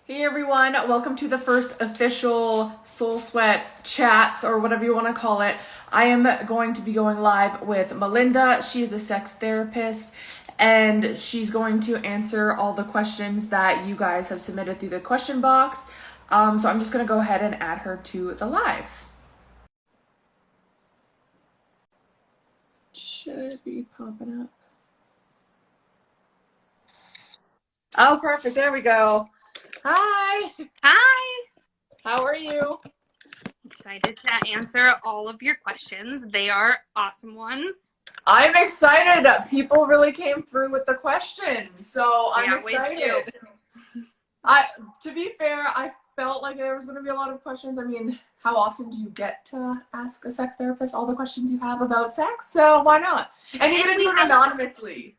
Hey everyone, welcome to the first official Soul Sweat chats or whatever you want to call it. I am going to be going live with Melinda. She is a sex therapist and she's going to answer all the questions that you guys have submitted through the question box. So I'm just going to go ahead and add her to the live. Should be popping up. Oh, perfect. There we go. Hi. Hi. How are you? Excited to answer all of your questions. They are awesome ones. I'm excited. People really came through with the questions, so I'm excited. To be fair, I felt like there was going to be a lot of questions. I mean, how often do you get to ask a sex therapist all the questions you have about sex? So why not? And you're going to do it anonymously.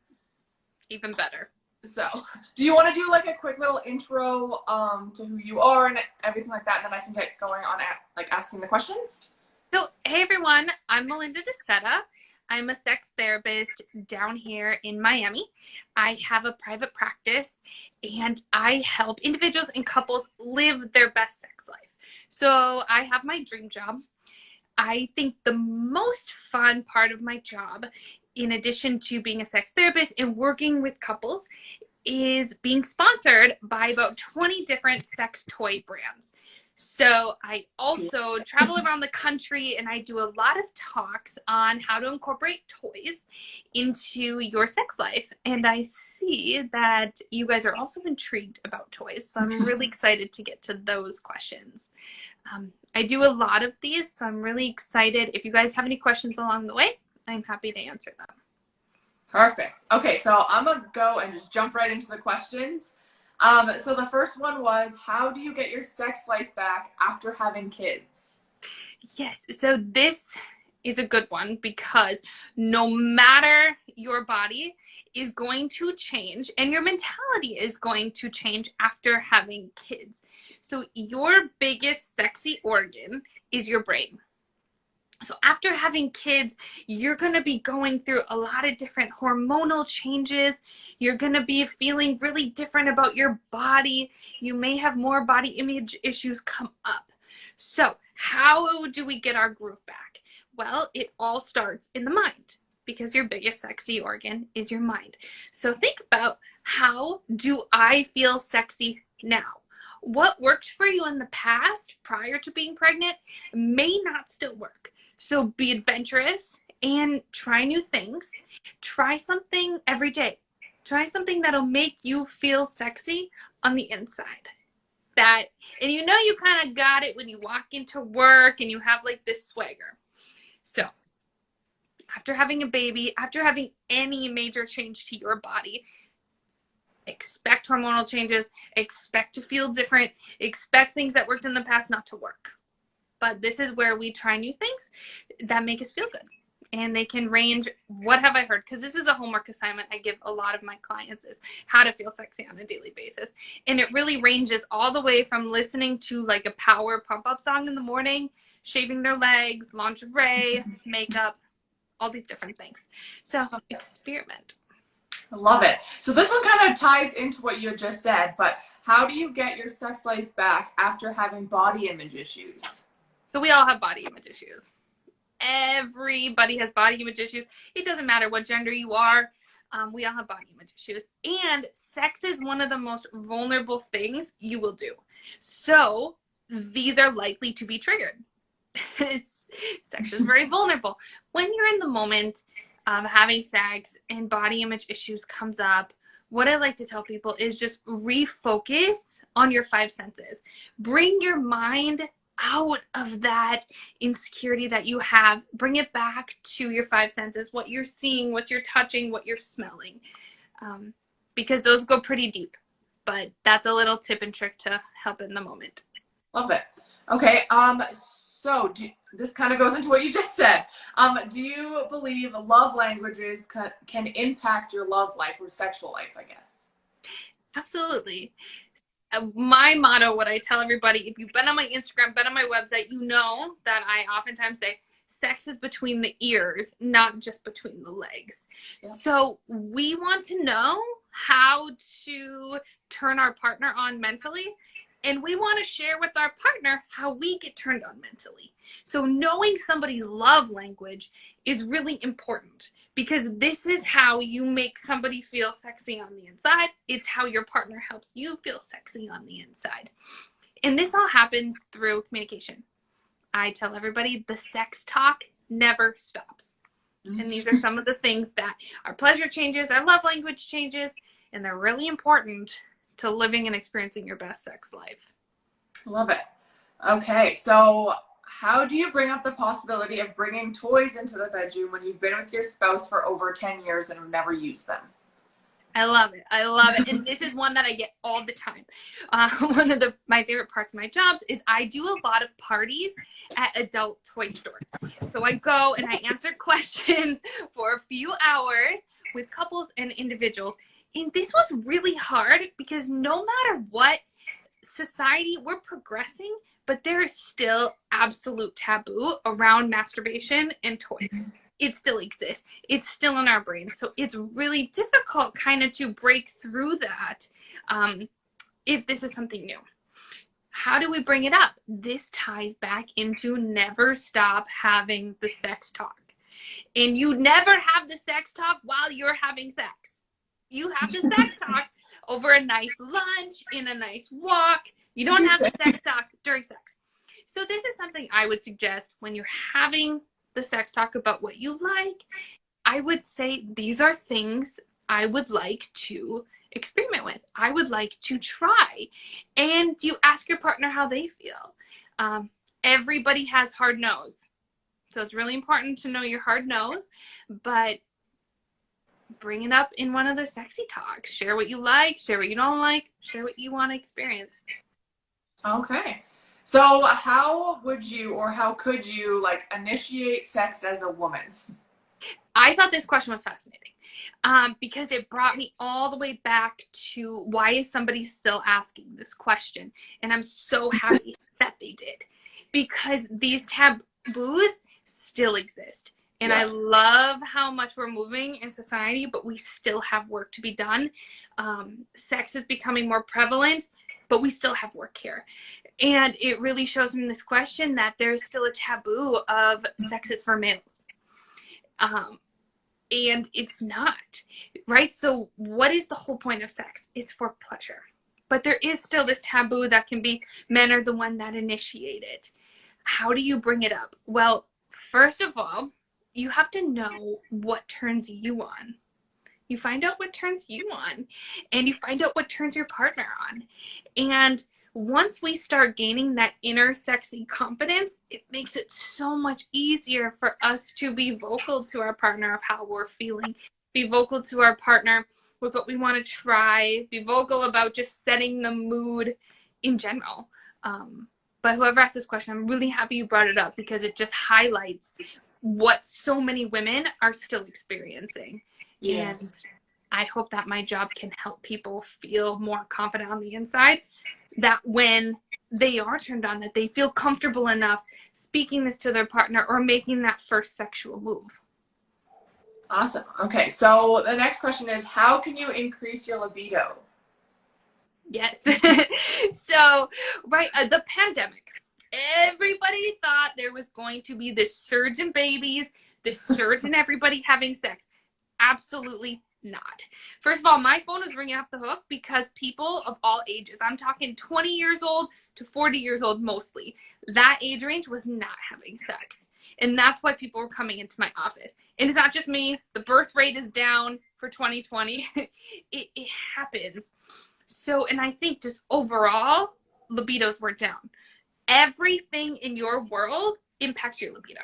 Even better. So, do you want to do like a quick little intro to who you are and everything like that, and then I can get going on asking the questions? So, hey everyone, I'm Melinda DeSeta. I'm a sex therapist down here in Miami. I have a private practice and I help individuals and couples live their best sex life. So I have my dream job. I think the most fun part of my job, in addition to being a sex therapist and working with couples, is being sponsored by about 20 different sex toy brands. So I also travel around the country and I do a lot of talks on how to incorporate toys into your sex life. And I see that you guys are also intrigued about toys. So I'm really excited to get to those questions. I do a lot of these, so I'm really excited. If you guys have any questions along the way, I'm happy to answer them. Perfect. Okay, so I'm going to go and just jump right into the questions. So the first one was, how do you get your sex life back after having kids? Yes, so this is a good one because no matter your body is going to change and your mentality is going to change after having kids. So your biggest sexy organ is your brain. So after having kids, you're going to be going through a lot of different hormonal changes. You're going to be feeling really different about your body. You may have more body image issues come up. So how do we get our groove back? Well, it all starts in the mind because your biggest sexy organ is your mind. So think about, how do I feel sexy now? What worked for you in the past prior to being pregnant may not still work. So be adventurous and try new things. Try something every day. Try something that'll make you feel sexy on the inside. And you know you kind of got it when you walk into work and you have like this swagger. So after having a baby, after having any major change to your body, expect hormonal changes, expect to feel different, expect things that worked in the past not to work. But this is where we try new things that make us feel good. And they can range, what have I heard? Because this is a homework assignment I give a lot of my clients, is how to feel sexy on a daily basis. And it really ranges all the way from listening to like a power pump up song in the morning, shaving their legs, lingerie, makeup, all these different things. So experiment. I love it. So this one kind of ties into what you had just said, but how do you get your sex life back after having body image issues? So we all have body image issues. Everybody has body image issues. It doesn't matter what gender you are. We all have body image issues. And sex is one of the most vulnerable things you will do. So these are likely to be triggered. Sex is very vulnerable. When you're in the moment of having sex and body image issues comes up, what I like to tell people is just refocus on your five senses. Bring your mind out of that insecurity that you have. Bring it back to your five senses, what you're seeing, what you're touching, what you're smelling, because those go pretty deep. But that's a little tip and trick to help in the moment. Love it. Okay, so this kind of goes into what you just said. Do you believe love languages can impact your love life or sexual life, I guess? Absolutely. My motto, what I tell everybody, if you've been on my Instagram, been on my website, you know that I oftentimes say sex is between the ears, not just between the legs. Yeah. So we want to know how to turn our partner on mentally. And we want to share with our partner how we get turned on mentally. So knowing somebody's love language is really important, because this is how you make somebody feel sexy on the inside. It's how your partner helps you feel sexy on the inside. And this all happens through communication. I tell everybody the sex talk never stops. And these are some of the things that our pleasure changes, our love language changes, and they're really important to living and experiencing your best sex life. Love it. Okay, so how do you bring up the possibility of bringing toys into the bedroom when you've been with your spouse for over 10 years and have never used them? I love it. I love it. And this is one that I get all the time. One of my favorite parts of my jobs is I do a lot of parties at adult toy stores. So I go and I answer questions for a few hours with couples and individuals. And this one's really hard because no matter what society, we're progressing, but there is still absolute taboo around masturbation and toys. It still exists. It's still in our brain. So it's really difficult kind of to break through that if this is something new. How do we bring it up? This ties back into never stop having the sex talk. And you never have the sex talk while you're having sex. You have the sex talk over a nice lunch, in a nice walk. You don't have the sex talk during sex. So this is something I would suggest when you're having the sex talk about what you like. I would say these are things I would like to experiment with. I would like to try. And you ask your partner how they feel. Everybody has hard no's. So it's really important to know your hard no's, but bring it up in one of the sexy talks. Share what you like, share what you don't like, share what you want to experience. Okay. So how would you, or how could you, like, initiate sex as a woman? I thought this question was fascinating because it brought me all the way back to why is somebody still asking this question? And I'm so happy that they did, because these taboos still exist. And I love how much we're moving in society, but we still have work to be done. Sex is becoming more prevalent, but we still have work here. And it really shows me this question that there's still a taboo of sex is for males. And it's not, right? So what is the whole point of sex? It's for pleasure. But there is still this taboo that can be men are the one that initiate it. How do you bring it up? Well, first of all, you have to know what turns you on. You find out what turns you on, and you find out what turns your partner on. And once we start gaining that inner sexy confidence, it makes it so much easier for us to be vocal to our partner of how we're feeling, be vocal to our partner with what we want to try, be vocal about just setting the mood in general. But whoever asked this question, I'm really happy you brought it up, because it just highlights what so many women are still experiencing. Yeah. And I hope that my job can help people feel more confident on the inside, that when they are turned on, that they feel comfortable enough speaking this to their partner or making that first sexual move. Awesome. Okay, so the next question is, how can you increase your libido? Yes. So, right, the pandemic. Everybody thought there was going to be this surge in babies, this surge in everybody having sex. Absolutely not. First of all, my phone is ringing off the hook because people of all ages, I'm talking 20 years old to 40 years old mostly, that age range was not having sex. And that's why people were coming into my office. And it's not just me. The birth rate is down for 2020. It happens. So, and I think just overall, libidos were down. Everything in your world impacts your libido.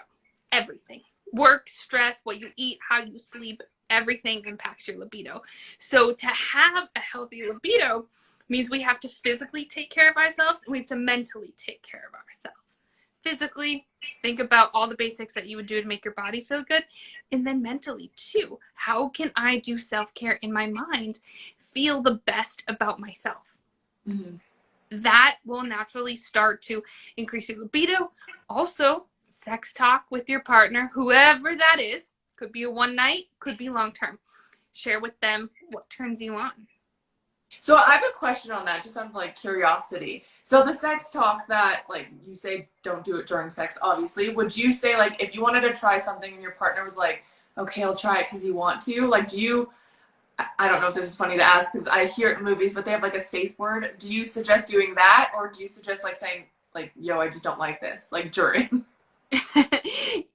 Everything. Work, stress, what you eat, how you sleep, everything impacts your libido. So to have a healthy libido means we have to physically take care of ourselves, and we have to mentally take care of ourselves. Physically, think about all the basics that you would do to make your body feel good. And then mentally too. How can I do self-care in my mind, feel the best about myself? Mm-hmm. That will naturally start to increase your libido. Also, sex talk with your partner, whoever that is. Could be a one night, could be long term. share with them what turns you on. So I have a question on that, just out of like curiosity. So the sex talk that like you say don't do it during sex, obviously. Would you say like if you wanted to try something and your partner was like, okay, I'll try it because you want to, like do you, I don't know if this is funny to ask because I hear it in movies, but they have like a safe word. Do you suggest doing that, or do you suggest like saying like, yo, I just don't like this, like during?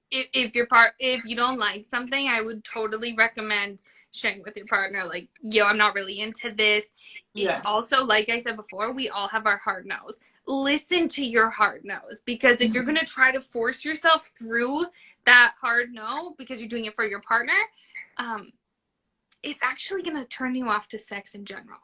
If you don't like something, I would totally recommend sharing with your partner, like, yo, I'm not really into this. Yeah. Also, like I said before, we all have our hard nose. Listen to your hard nose, because if you're going to try to force yourself through that hard no because you're doing it for your partner, it's actually going to turn you off to sex in general.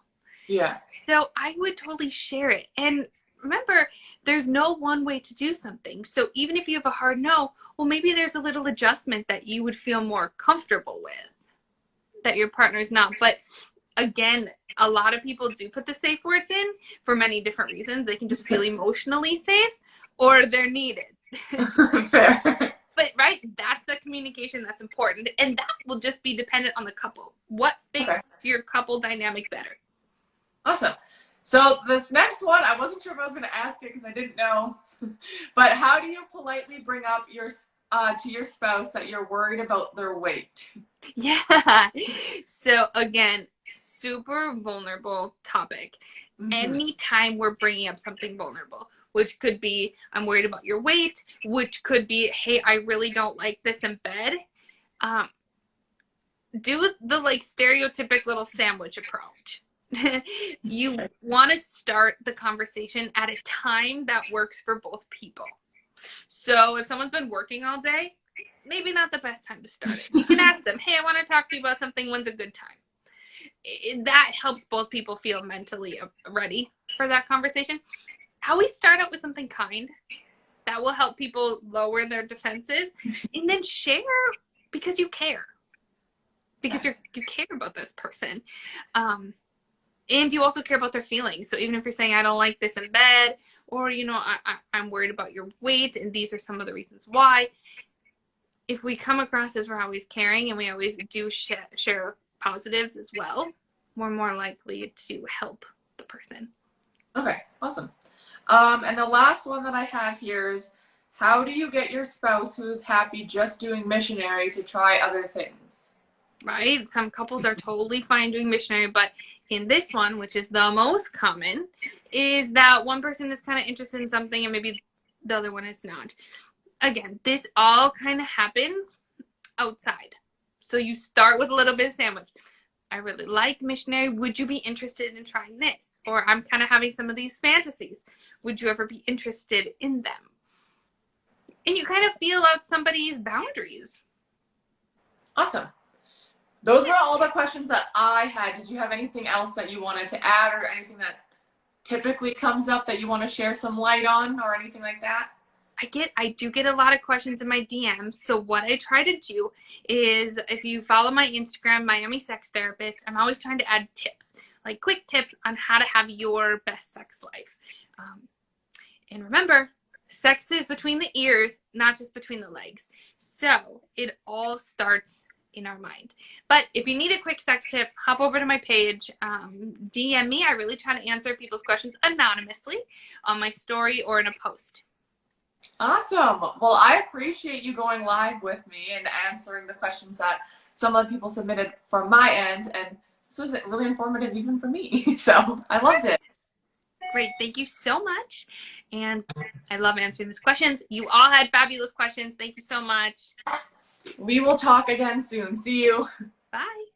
Yeah. So I would totally share it. And remember, there's no one way to do something. So even if you have a hard no, well, maybe there's a little adjustment that you would feel more comfortable with that your partner's not. But again, a lot of people do put the safe words in for many different reasons. They can just feel emotionally safe, or they're needed. Fair. But right, that's the communication that's important. And that will just be dependent on the couple. What fits your couple dynamic better? Awesome. So this next one, I wasn't sure if I was going to ask it because I didn't know. But how do you politely bring up to your spouse that you're worried about their weight? Yeah. So again, super vulnerable topic. Mm-hmm. Anytime we're bringing up something vulnerable, which could be, I'm worried about your weight, which could be, hey, I really don't like this in bed. Do the like stereotypic little sandwich approach. You want to start the conversation at a time that works for both people. So if someone's been working all day, maybe not the best time to start it. You can ask them, hey, I want to talk to you about something. When's a good time? That helps both people feel mentally ready for that conversation. How we start out with something kind, that will help people lower their defenses, and then share because you care. Because you care about this person. And you also care about their feelings. So even if you're saying, I don't like this in bed, or, you know, I'm worried about your weight, and these are some of the reasons why. If we come across as we're always caring and we always do share positives as well, we're more likely to help the person. Okay, awesome. And the last one that I have here is, how do you get your spouse who's happy just doing missionary to try other things? Right? Some couples are totally fine doing missionary, but in this one, which is the most common, is that one person is kind of interested in something and maybe the other one is not. Again, this all kind of happens outside. So you start with a little bit of sandwich. I really like missionary. Would you be interested in trying this? Or I'm kind of having some of these fantasies. Would you ever be interested in them? And you kind of feel out somebody's boundaries. Awesome. Those were all the questions that I had. Did you have anything else that you wanted to add, or anything that typically comes up that you want to share some light on, or anything like that? I do get a lot of questions in my DMs. So what I try to do is, if you follow my Instagram, Miami Sex Therapist, I'm always trying to add tips, like quick tips on how to have your best sex life. And remember, sex is between the ears, not just between the legs. So it all starts in our mind. But if you need a quick sex tip, hop over to my page, DM me. I really try to answer people's questions anonymously on my story or in a post. Awesome. Well, I appreciate you going live with me and answering the questions that some of the people submitted from my end, and this was really informative even for me. So I loved it. Great. Thank you so much. And I love answering these questions. You all had fabulous questions. Thank you so much. We will talk again soon. See you. Bye.